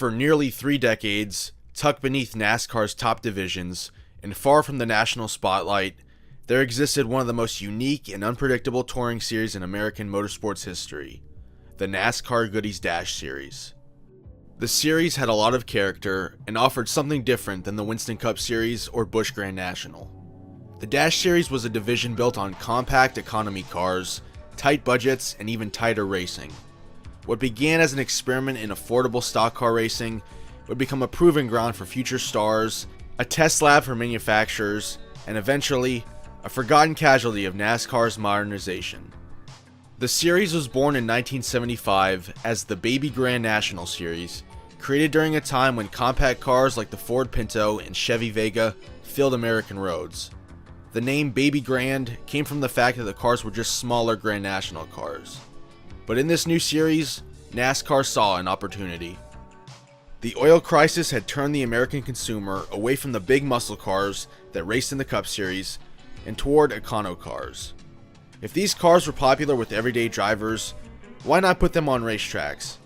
For nearly 3 decades, tucked beneath NASCAR's top divisions, and far from the national spotlight, there existed one of the most unique and unpredictable touring series in American motorsports history, the NASCAR Goody's Dash Series. The series had a lot of character and offered something different than the Winston Cup Series or Busch Grand National. The Dash Series was a division built on compact economy cars, tight budgets, and even tighter racing. What began as an experiment in affordable stock car racing would become a proving ground for future stars, a test lab for manufacturers, and eventually, a forgotten casualty of NASCAR's modernization. The series was born in 1975 as the Baby Grand National Series, created during a time when compact cars like the Ford Pinto and Chevy Vegas filled American roads. The name Baby Grand came from the fact that the cars were just smaller Grand National cars. But in this new series, NASCAR saw an opportunity. The oil crisis had turned the American consumer away from the big muscle cars that raced in the Cup Series and toward econo cars. If these cars were popular with everyday drivers, why not put them on racetracks?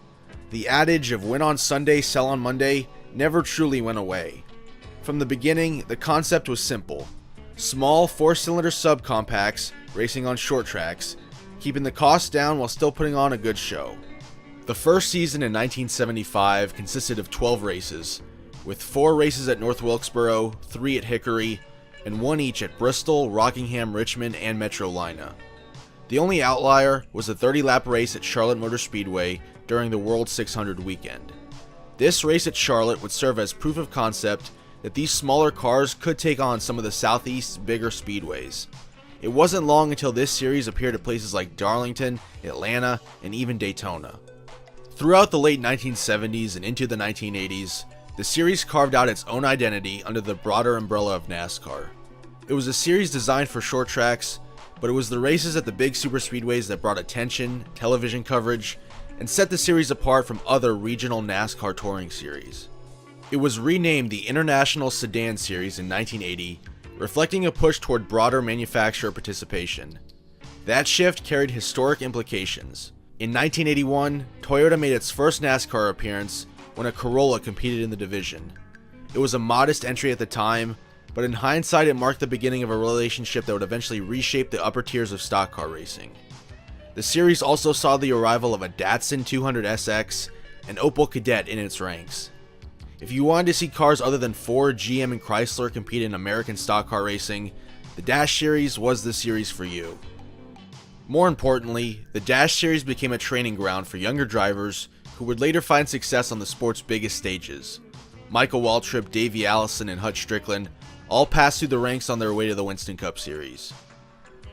The adage of win on Sunday, sell on Monday never truly went away. From the beginning, the concept was simple. Small 4-cylinder subcompacts racing on short tracks, keeping the costs down while still putting on a good show. The first season in 1975 consisted of 12 races, with 4 races at North Wilkesboro, 3 at Hickory, and 1 each at Bristol, Rockingham, Richmond, and Metrolina. The only outlier was the 30-lap race at Charlotte Motor Speedway during the World 600 weekend. This race at Charlotte would serve as proof of concept that these smaller cars could take on some of the Southeast's bigger speedways. It wasn't long until this series appeared at places like Darlington, Atlanta, and even Daytona. Throughout the late 1970s and into the 1980s, the series carved out its own identity under the broader umbrella of NASCAR. It was a series designed for short tracks, but it was the races at the big superspeedways that brought attention, television coverage, and set the series apart from other regional NASCAR touring series. It was renamed the International Sedan Series in 1980, reflecting a push toward broader manufacturer participation. That shift carried historic implications. In 1981, Toyota made its first NASCAR appearance when a Corolla competed in the division. It was a modest entry at the time, but in hindsight it marked the beginning of a relationship that would eventually reshape the upper tiers of stock car racing. The series also saw the arrival of a Datsun 200SX and Opel Kadett in its ranks. If you wanted to see cars other than Ford, GM, and Chrysler compete in American stock car racing, the Dash Series was the series for you. More importantly, the Dash Series became a training ground for younger drivers who would later find success on the sport's biggest stages. Michael Waltrip, Davey Allison, and Hutch Strickland all passed through the ranks on their way to the Winston Cup Series.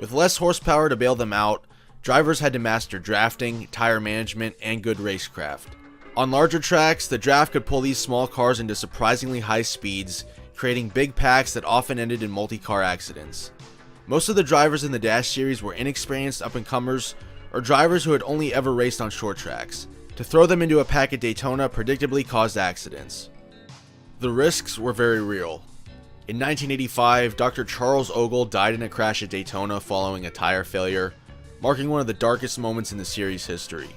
With less horsepower to bail them out, drivers had to master drafting, tire management, and good racecraft. On larger tracks, the draft could pull these small cars into surprisingly high speeds, creating big packs that often ended in multi-car accidents. Most of the drivers in the Dash Series were inexperienced up-and-comers or drivers who had only ever raced on short tracks. To throw them into a pack at Daytona predictably caused accidents. The risks were very real. In 1985, Dr. Charles Ogle died in a crash at Daytona following a tire failure, marking one of the darkest moments in the series' history.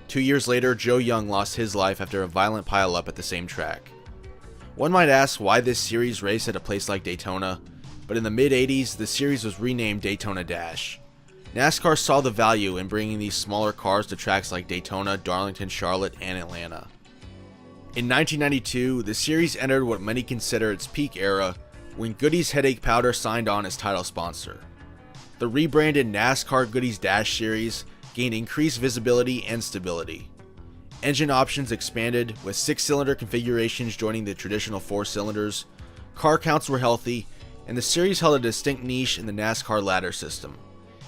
2 years later, Joe Young lost his life after a violent pileup at the same track. One might ask why this series raced at a place like Daytona, but in the mid-80s, the series was renamed Daytona Dash. NASCAR saw the value in bringing these smaller cars to tracks like Daytona, Darlington, Charlotte, and Atlanta. In 1992, the series entered what many consider its peak era when Goody's Headache Powder signed on as title sponsor. The rebranded NASCAR Goody's Dash Series gained increased visibility and stability. Engine options expanded, with 6-cylinder configurations joining the traditional 4 cylinders, car counts were healthy, and the series held a distinct niche in the NASCAR ladder system.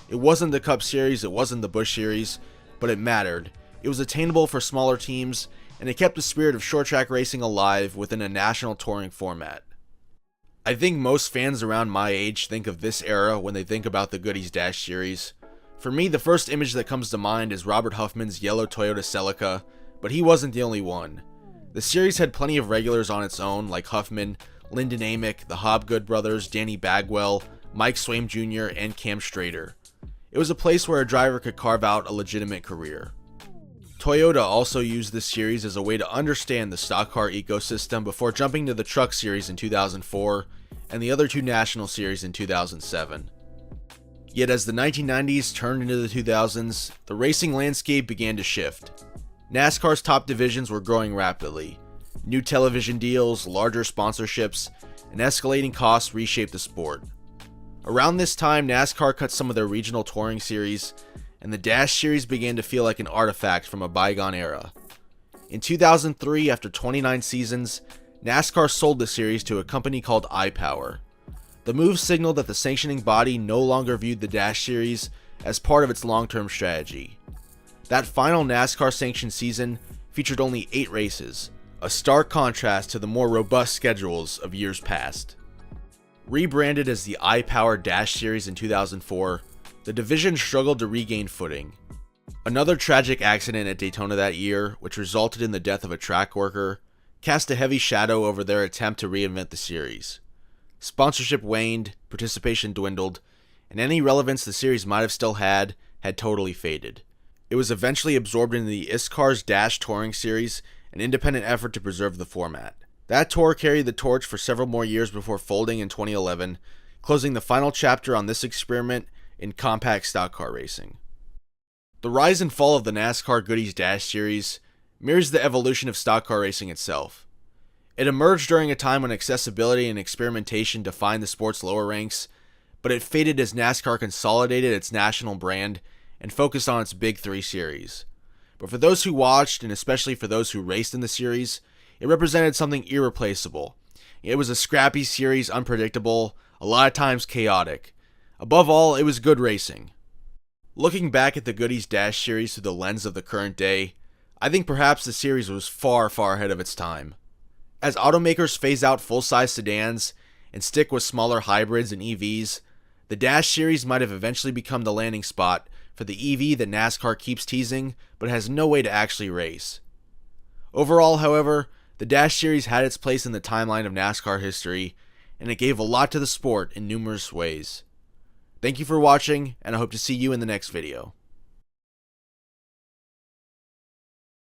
It wasn't the Cup Series, it wasn't the Busch Series, but it mattered. It was attainable for smaller teams, and it kept the spirit of short track racing alive within a national touring format. I think most fans around my age think of this era when they think about the Goody's Dash Series. For me, the first image that comes to mind is Robert Huffman's yellow Toyota Celica, but he wasn't the only one. The series had plenty of regulars on its own, like Huffman, Lyndon Amick, the Hobgood brothers, Danny Bagwell, Mike Swaim Jr., and Cam Strader. It was a place where a driver could carve out a legitimate career. Toyota also used this series as a way to understand the stock car ecosystem before jumping to the truck series in 2004 and the other two national series in 2007. Yet as the 1990s turned into the 2000s, the racing landscape began to shift. NASCAR's top divisions were growing rapidly. New television deals, larger sponsorships, and escalating costs reshaped the sport. Around this time, NASCAR cut some of their regional touring series, and the Dash Series began to feel like an artifact from a bygone era. In 2003, after 29 seasons, NASCAR sold the series to a company called iPower. The move signaled that the sanctioning body no longer viewed the Dash Series as part of its long-term strategy. That final NASCAR sanctioned season featured only 8 races, a stark contrast to the more robust schedules of years past. Rebranded as the iPower Dash Series in 2004, the division struggled to regain footing. Another tragic accident at Daytona that year, which resulted in the death of a track worker, cast a heavy shadow over their attempt to reinvent the series. Sponsorship waned, participation dwindled, and any relevance the series might have still had totally faded. It was eventually absorbed into the ISCAR's Dash Touring Series, an independent effort to preserve the format. That tour carried the torch for several more years before folding in 2011, closing the final chapter on this experiment in compact stock car racing. The rise and fall of the NASCAR Goody's Dash Series mirrors the evolution of stock car racing itself. It emerged during a time when accessibility and experimentation defined the sport's lower ranks, but it faded as NASCAR consolidated its national brand and focused on its Big Three series. But for those who watched, and especially for those who raced in the series, it represented something irreplaceable. It was a scrappy series, unpredictable, a lot of times chaotic. Above all, it was good racing. Looking back at the Goody's Dash Series through the lens of the current day, I think perhaps the series was far ahead of its time. As automakers phase out full-size sedans and stick with smaller hybrids and EVs, the Dash Series might have eventually become the landing spot for the EV that NASCAR keeps teasing but has no way to actually race. Overall, however, the Dash Series had its place in the timeline of NASCAR history, and it gave a lot to the sport in numerous ways. Thank you for watching, and I hope to see you in the next video.